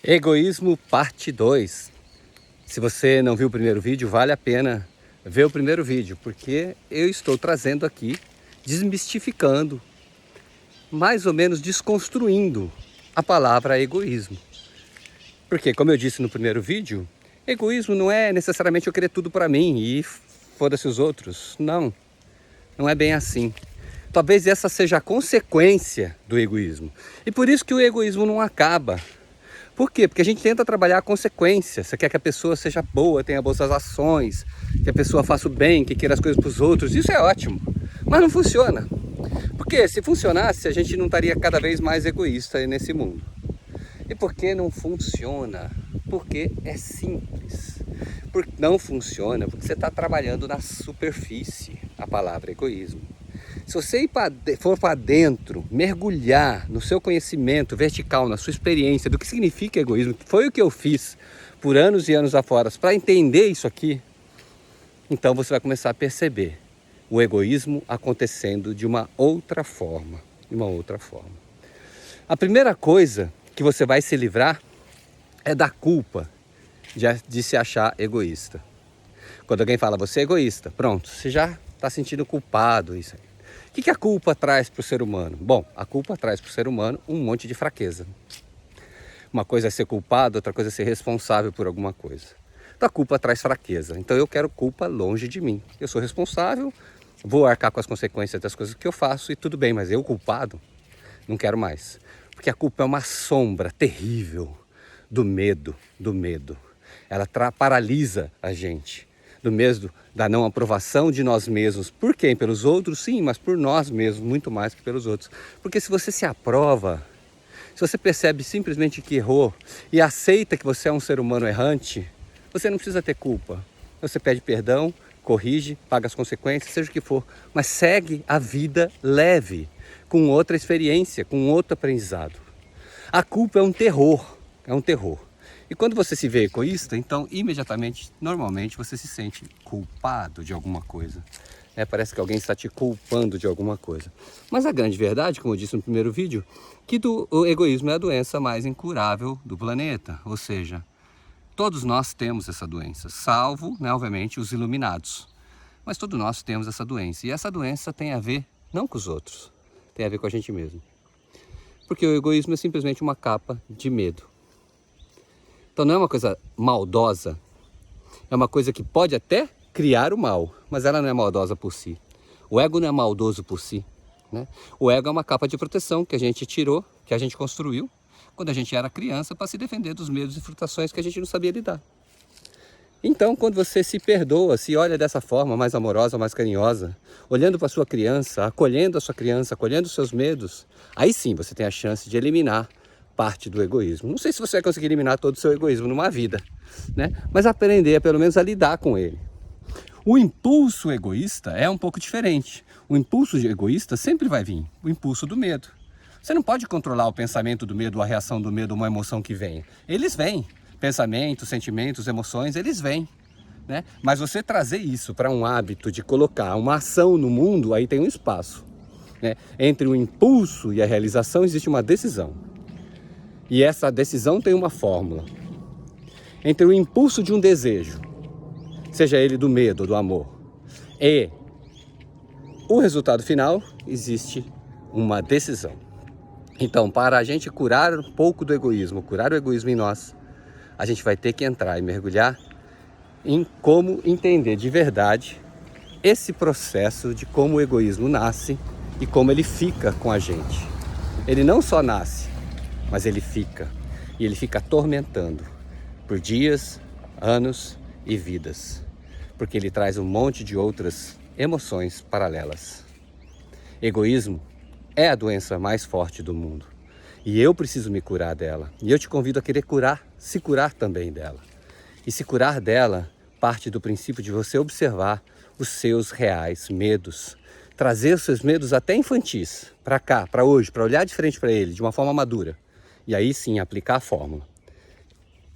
Egoísmo parte 2. Se você não viu o primeiro vídeo, vale a pena ver o primeiro vídeo, porque eu estou trazendo aqui, desmistificando, mais ou menos desconstruindo a palavra egoísmo. Porque, como eu disse no primeiro vídeo, egoísmo não é necessariamente eu querer tudo para mim e foda-se os outros. Não, não é bem assim. Talvez essa seja a consequência do egoísmo. E por isso que o egoísmo não acaba. Por quê? Porque a gente tenta trabalhar a consequência. Você quer que a pessoa seja boa, tenha boas ações, que a pessoa faça o bem, que queira as coisas para os outros. Isso é ótimo, mas não funciona. Porque se funcionasse, a gente não estaria cada vez mais egoísta nesse mundo. E por que não funciona? Porque é simples. Não funciona porque você está trabalhando na superfície, a palavra egoísmo. Se você for para dentro, mergulhar no seu conhecimento vertical, na sua experiência do que significa egoísmo, que foi o que eu fiz por anos e anos afora, para entender isso aqui, então você vai começar a perceber o egoísmo acontecendo de uma outra forma. A primeira coisa que você vai se livrar é da culpa de se achar egoísta. Quando alguém fala, você é egoísta, pronto, você já está sentindo culpado, isso aí. O que a culpa traz para o ser humano? Bom, a culpa traz para o ser humano um monte de fraqueza. Uma coisa é ser culpado, outra coisa é ser responsável por alguma coisa. Então a culpa traz fraqueza. Então eu quero culpa longe de mim. Eu sou responsável, vou arcar com as consequências das coisas que eu faço e tudo bem, mas eu culpado, não quero mais. Porque a culpa é uma sombra terrível do medo. Ela paralisa a gente. Do medo da não aprovação de nós mesmos. Por quem? Pelos outros? Sim, mas por nós mesmos, muito mais que pelos outros. Porque se você se aprova, se você percebe simplesmente que errou e aceita que você é um ser humano errante, você não precisa ter culpa. Você pede perdão, corrige, paga as consequências, seja o que for, mas segue a vida leve, com outra experiência, com outro aprendizado. A culpa é um terror. E quando você se vê egoísta, então imediatamente, normalmente, você se sente culpado de alguma coisa. Parece que alguém está te culpando de alguma coisa. Mas a grande verdade, como eu disse no primeiro vídeo, que o egoísmo é a doença mais incurável do planeta. Ou seja, todos nós temos essa doença, salvo, obviamente, os iluminados. Mas todos nós temos essa doença. E essa doença tem a ver, não com os outros, tem a ver com a gente mesmo. Porque o egoísmo é simplesmente uma capa de medo. Então não é uma coisa maldosa, é uma coisa que pode até criar o mal, mas ela não é maldosa por si. O ego não é maldoso por si, né? O ego é uma capa de proteção que a gente tirou, que a gente construiu, quando a gente era criança, para se defender dos medos e frustrações que a gente não sabia lidar. Então, quando você se perdoa, se olha dessa forma mais amorosa, mais carinhosa, olhando para a sua criança, acolhendo a sua criança, acolhendo os seus medos, aí sim você tem a chance de eliminar parte do egoísmo. Não sei se você vai conseguir eliminar todo o seu egoísmo numa vida, né? Mas aprender pelo menos a lidar com ele. O impulso egoísta é um pouco diferente. O impulso egoísta sempre vai vir, o impulso do medo. Você não pode controlar o pensamento do medo, a reação do medo, uma emoção que venha. Eles vêm. Pensamentos, sentimentos, emoções, eles vêm, né? Mas você trazer isso para um hábito de colocar uma ação no mundo, aí tem um espaço, né? Entre o impulso e a realização existe uma decisão. E essa decisão tem uma fórmula. Entre o impulso de um desejo, seja ele do medo ou do amor, e o resultado final, existe uma decisão. Então, para a gente curar um pouco do egoísmo, curar o egoísmo em nós, a gente vai ter que entrar e mergulhar em como entender de verdade esse processo de como o egoísmo nasce e como ele fica com a gente. Ele não só nasce, mas ele fica, e ele fica atormentando por dias, anos e vidas, porque ele traz um monte de outras emoções paralelas. Egoísmo é a doença mais forte do mundo, e eu preciso me curar dela, e eu te convido a querer se curar também dela. E se curar dela parte do princípio de você observar os seus reais medos, trazer os seus medos até infantis, para cá, para hoje, para olhar de frente para ele, de uma forma madura. E aí sim aplicar a fórmula.